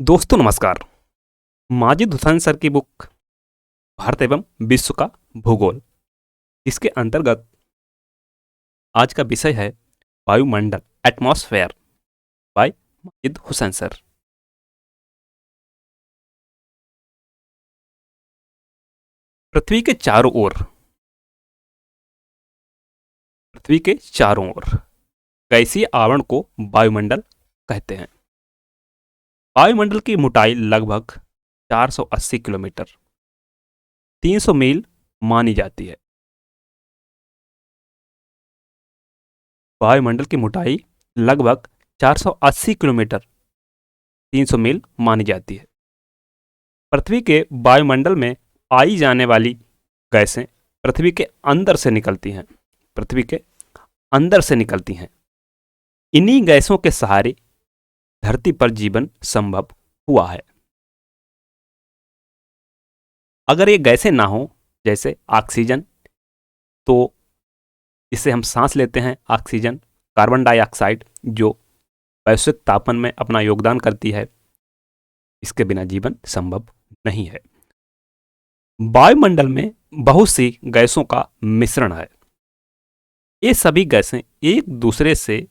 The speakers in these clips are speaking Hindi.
दोस्तों नमस्कार। माजिद हुसैन सर की बुक भारत एवं विश्व का भूगोल, इसके अंतर्गत आज का विषय है वायुमंडल, atmosphere by Majid Hussain sir. पृथ्वी के चारों ओर गैसीय आवरण को वायुमंडल कहते हैं। वायुमंडल की मोटाई लगभग 480 किलोमीटर 300 मील मानी जाती है। वायुमंडल की मोटाई लगभग 480 किलोमीटर 300 मील मानी जाती है। पृथ्वी के वायुमंडल में आई जाने वाली गैसें पृथ्वी के अंदर से निकलती हैं। पृथ्वी के अंदर से निकलती हैं। इन्हीं गैसों के सहारे धरती पर जीवन संभव हुआ है। अगर ये गैसें ना हो, जैसे ऑक्सीजन, तो इससे हम सांस लेते हैं ऑक्सीजन, कार्बन डाइऑक्साइड जो वैश्विक तापमान में अपना योगदान करती है, इसके बिना जीवन संभव नहीं है। वायुमंडल में बहुत सी गैसों का मिश्रण है। ये सभी गैसें एक दूसरे से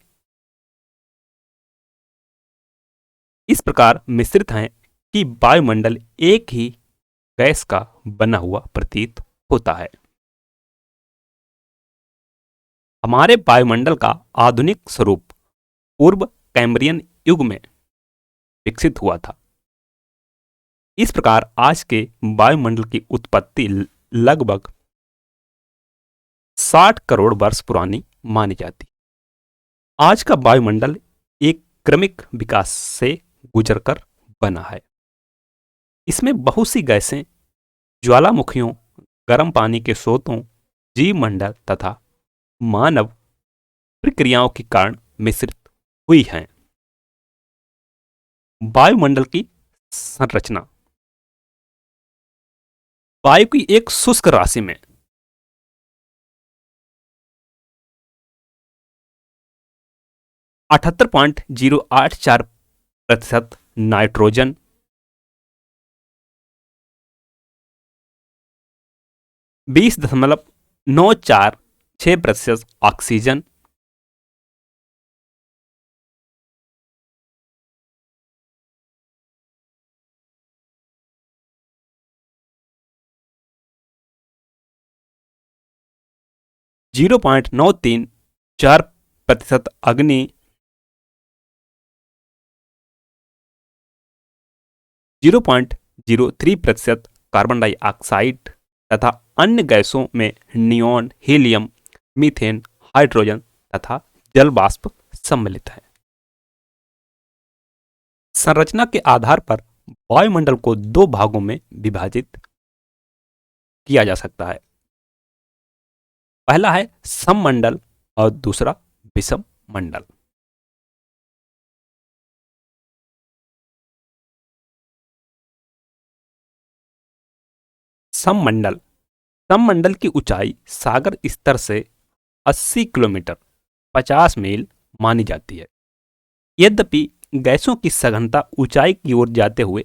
इस प्रकार मिश्रित हैं कि वायुमंडल एक ही गैस का बना हुआ प्रतीत होता है। हमारे वायुमंडल का आधुनिक स्वरूप पूर्व कैम्ब्रियन युग में विकसित हुआ था। इस प्रकार आज के वायुमंडल की उत्पत्ति लगभग 60 करोड़ वर्ष पुरानी मानी जाती। आज का वायुमंडल एक क्रमिक विकास से गुजरकर बना है। इसमें बहुत सी गैसें ज्वालामुखियों, गर्म पानी के स्रोतों, जीवमंडल तथा मानव प्रक्रियाओं के कारण मिश्रित हुई हैं। वायुमंडल की संरचना। वायु की एक शुष्क राशि में 78.084% नाइट्रोजन, 20.946% ऑक्सीजन, 0.934% अग्नि, 0.03% कार्बन डाइऑक्साइड तथा अन्य गैसों में नियॉन, हीलियम, मीथेन, हाइड्रोजन तथा जल वाष्प सम्मिलित है। संरचना के आधार पर वायुमंडल को दो भागों में विभाजित किया जा सकता है। पहला है सममंडल और दूसरा विषम मंडल। सममंडल। सममंडल की ऊंचाई सागर स्तर से 80 किलोमीटर 50 मील मानी जाती है। यद्यपि गैसों की सघनता ऊंचाई की ओर जाते हुए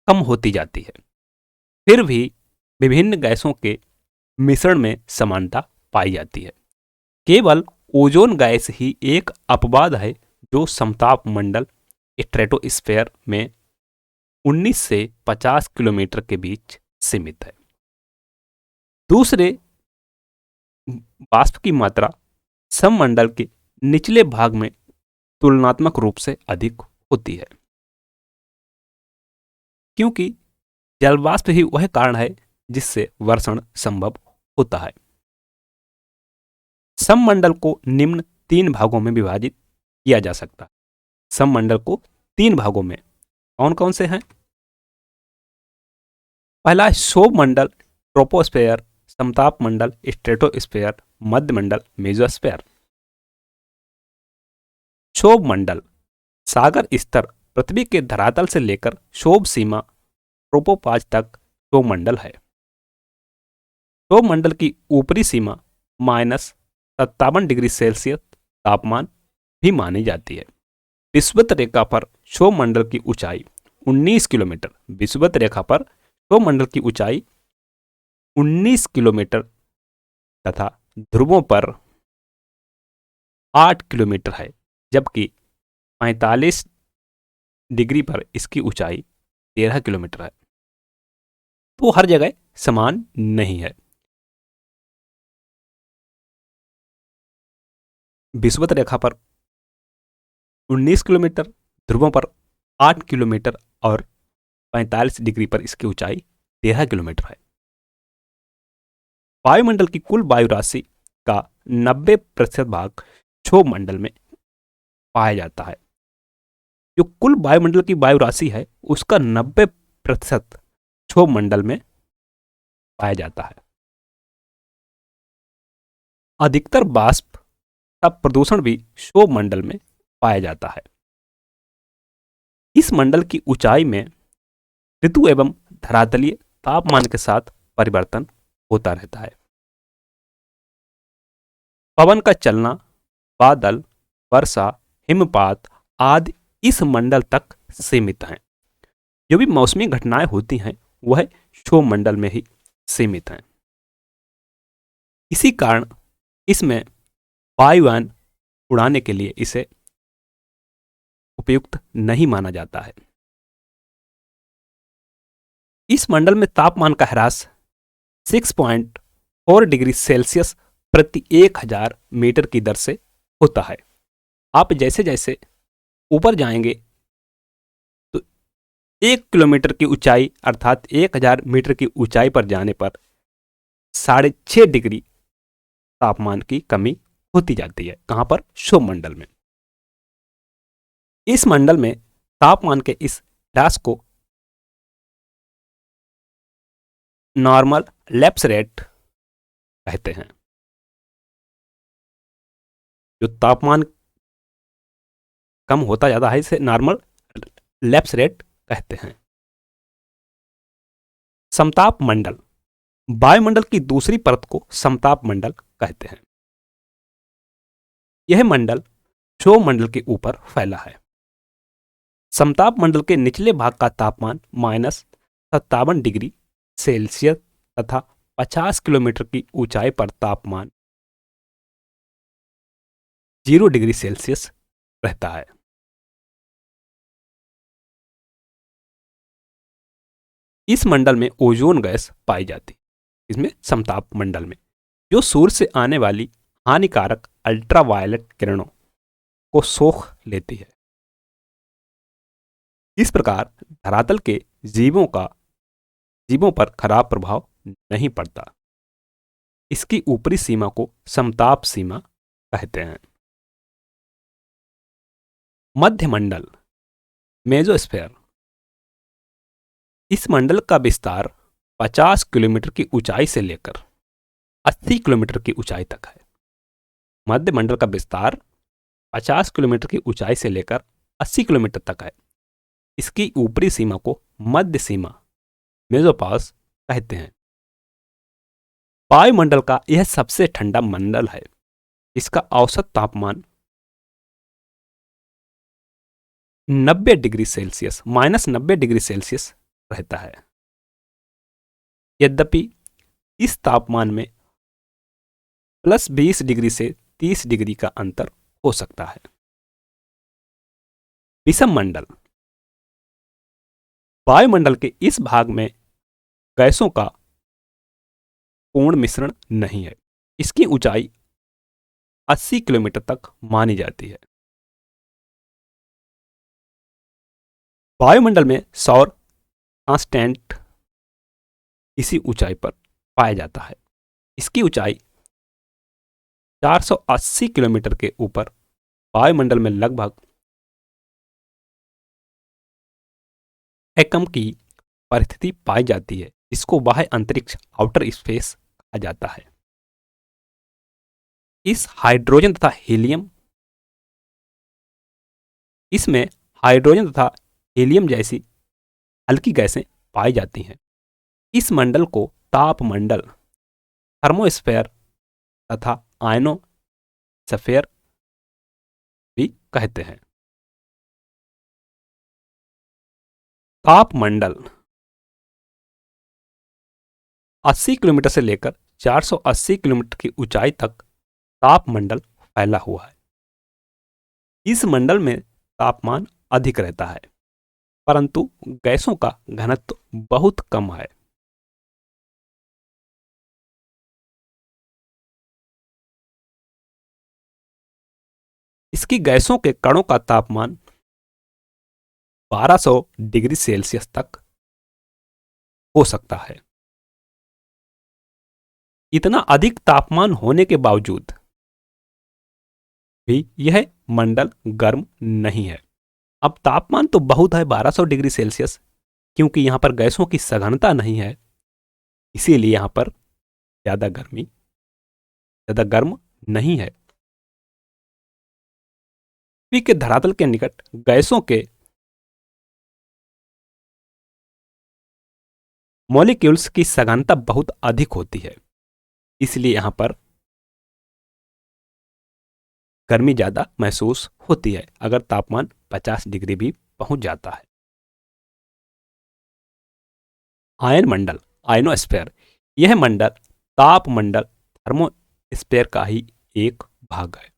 कम होती जाती है, फिर भी विभिन्न गैसों के मिश्रण में समानता पाई जाती है। केवल ओजोन गैस ही एक अपवाद है जो समताप मंडल स्ट्रेटोस्फेयर में 19 से 50 किलोमीटर के बीच सीमित है। दूसरे वाष्प की मात्रा सममंडल के निचले भाग में तुलनात्मक रूप से अधिक होती है, क्योंकि जलवाष्प ही वह कारण है जिससे वर्षण संभव होता है। सममंडल को निम्न 3 भागों में विभाजित किया जा सकता है। सममंडल को 3 भागों में कौन कौन से हैं? पहला है क्षोभ मंडल, ट्रोपोस्फेयर, समताप मंडल, स्ट्रेटोस्फेयर, मध्य मंडल, मेसोस्फेयर। क्षोभ मंडल सागर स्तर पृथ्वी के धरातल से लेकर क्षोभ सीमा ट्रोपोपॉज तक क्षोभ मंडल है। क्षोभ मंडल की ऊपरी सीमा -57 डिग्री सेल्सियस तापमान भी मानी जाती है। विषुवत रेखा पर क्षोभमंडल की ऊंचाई 19 किलोमीटर, विषुवत रेखा पर क्षोभमंडल की ऊंचाई 19 किलोमीटर तथा ध्रुवों पर 8 किलोमीटर है, जबकि 45 डिग्री पर इसकी ऊंचाई 13 किलोमीटर है। तो हर जगह समान नहीं है। विषुवत रेखा पर 19 किलोमीटर, ध्रुवों पर 8 किलोमीटर और 45 डिग्री पर इसकी ऊंचाई 13 किलोमीटर है। वायुमंडल की कुल वायु राशि का 90% भाग क्षोभमंडल में पाया जाता है। जो कुल वायुमंडल की वायु राशि है उसका 90% क्षोभमंडल में पाया जाता है। अधिकतर वाष्प का प्रदूषण भी क्षोभमंडल में पाया जाता है। इस मंडल की ऊंचाई में ऋतु एवं धरातलीय तापमान के साथ परिवर्तन होता रहता है। पवन का चलना, बादल, वर्षा, हिमपात आदि इस मंडल तक सीमित हैं। जो भी मौसमी घटनाएं होती हैं वह क्षोभमंडल में ही सीमित हैं। इसी कारण इसमें वायुयान उड़ाने के लिए इसे उपयुक्त नहीं माना जाता है। इस मंडल में तापमान का ह्रास 6.4 डिग्री सेल्सियस प्रति 1000 मीटर की दर से होता है। आप जैसे जैसे ऊपर जाएंगे तो 1 किलोमीटर की ऊंचाई अर्थात 1000 मीटर की ऊंचाई पर जाने पर 6.5 डिग्री तापमान की कमी होती जाती है। कहां पर? क्षोभमंडल में। इस मंडल में तापमान के इस ह्रास को नॉर्मल लैप्स रेट कहते हैं। जो तापमान कम होता जाता है इसे नॉर्मल लैप्स रेट कहते हैं। समताप मंडल, वायुमंडल की दूसरी परत को समताप मंडल कहते हैं। यह मंडल क्षोभमंडल के ऊपर फैला है। समताप मंडल के निचले भाग का तापमान -57 डिग्री सेल्सियस तथा 50 किलोमीटर की ऊंचाई पर तापमान 0 डिग्री सेल्सियस रहता है। इस मंडल में ओजोन गैस पाई जाती है। इसमें समताप मंडल में जो सूर्य से आने वाली हानिकारक अल्ट्रावायलेट किरणों को सोख लेती है। इस प्रकार धरातल के जीवों पर खराब प्रभाव नहीं पड़ता। इसकी ऊपरी सीमा को समताप सीमा कहते हैं। मध्य मंडल, मेसोस्फीयर, इस मंडल का विस्तार 50 किलोमीटर की ऊंचाई से लेकर 80 किलोमीटर की ऊंचाई तक है। मध्य मंडल का विस्तार 50 किलोमीटर की ऊंचाई से लेकर 80 किलोमीटर तक है। इसकी ऊपरी सीमा को मध्य सीमा मेसोपॉज कहते हैं। वायुमंडल का यह सबसे ठंडा मंडल है। इसका औसत तापमान 90 डिग्री सेल्सियस -90 डिग्री सेल्सियस रहता है। यद्यपि इस तापमान में +20 डिग्री से 30 डिग्री का अंतर हो सकता है। विषम मंडल, वायुमंडल के इस भाग में गैसों का पूर्ण मिश्रण नहीं है। इसकी ऊंचाई 80 किलोमीटर तक मानी जाती है। वायुमंडल में सौर कांस्टेंट इसी ऊंचाई पर पाया जाता है। इसकी ऊंचाई 480 किलोमीटर के ऊपर वायुमंडल में लगभग एकम की परिस्थिति पाई जाती है। इसको बाह्य अंतरिक्ष आउटर स्पेस कहा जाता है। इसमें हाइड्रोजन तथा हीलियम जैसी हल्की गैसें पाई जाती हैं। इस मंडल को तापमंडल, थर्मोस्फेयर तथा आयनोस्फेयर भी कहते हैं। तापमंडल 80 किलोमीटर से लेकर 480 किलोमीटर की ऊंचाई तक तापमंडल फैला हुआ है। इस मंडल में तापमान अधिक रहता है, परंतु गैसों का घनत्व बहुत कम है। इसकी गैसों के कणों का तापमान 1200 डिग्री सेल्सियस तक हो सकता है। इतना अधिक तापमान होने के बावजूद भी यह मंडल गर्म नहीं है। अब तापमान तो बहुत है 1200 डिग्री सेल्सियस, क्योंकि यहां पर गैसों की सघनता नहीं है, इसीलिए यहां पर ज्यादा गर्म नहीं है। पृथ्वी के धरातल के निकट गैसों के मॉलिक्यूल्स की सघनता बहुत अधिक होती है, इसलिए यहां पर गर्मी ज्यादा महसूस होती है अगर तापमान 50 डिग्री भी पहुंच जाता है। आयन मंडल, आयनोस्फीयर, यह मंडल तापमंडल थर्मोस्फीयर का ही एक भाग है।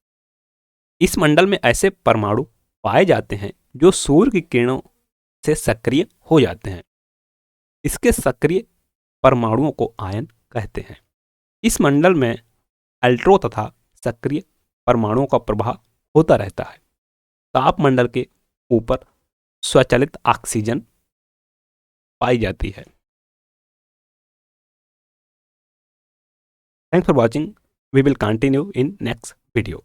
इस मंडल में ऐसे परमाणु पाए जाते हैं जो सूर्य की किरणों से सक्रिय हो जाते हैं। इसके सक्रिय परमाणुओं को आयन कहते हैं। इस मंडल में अल्ट्रो तथा सक्रिय परमाणुओं का प्रभाव होता रहता है। तापमंडल के ऊपर स्वचालित ऑक्सीजन पाई जाती है। Thanks for watching. We will continue in next video.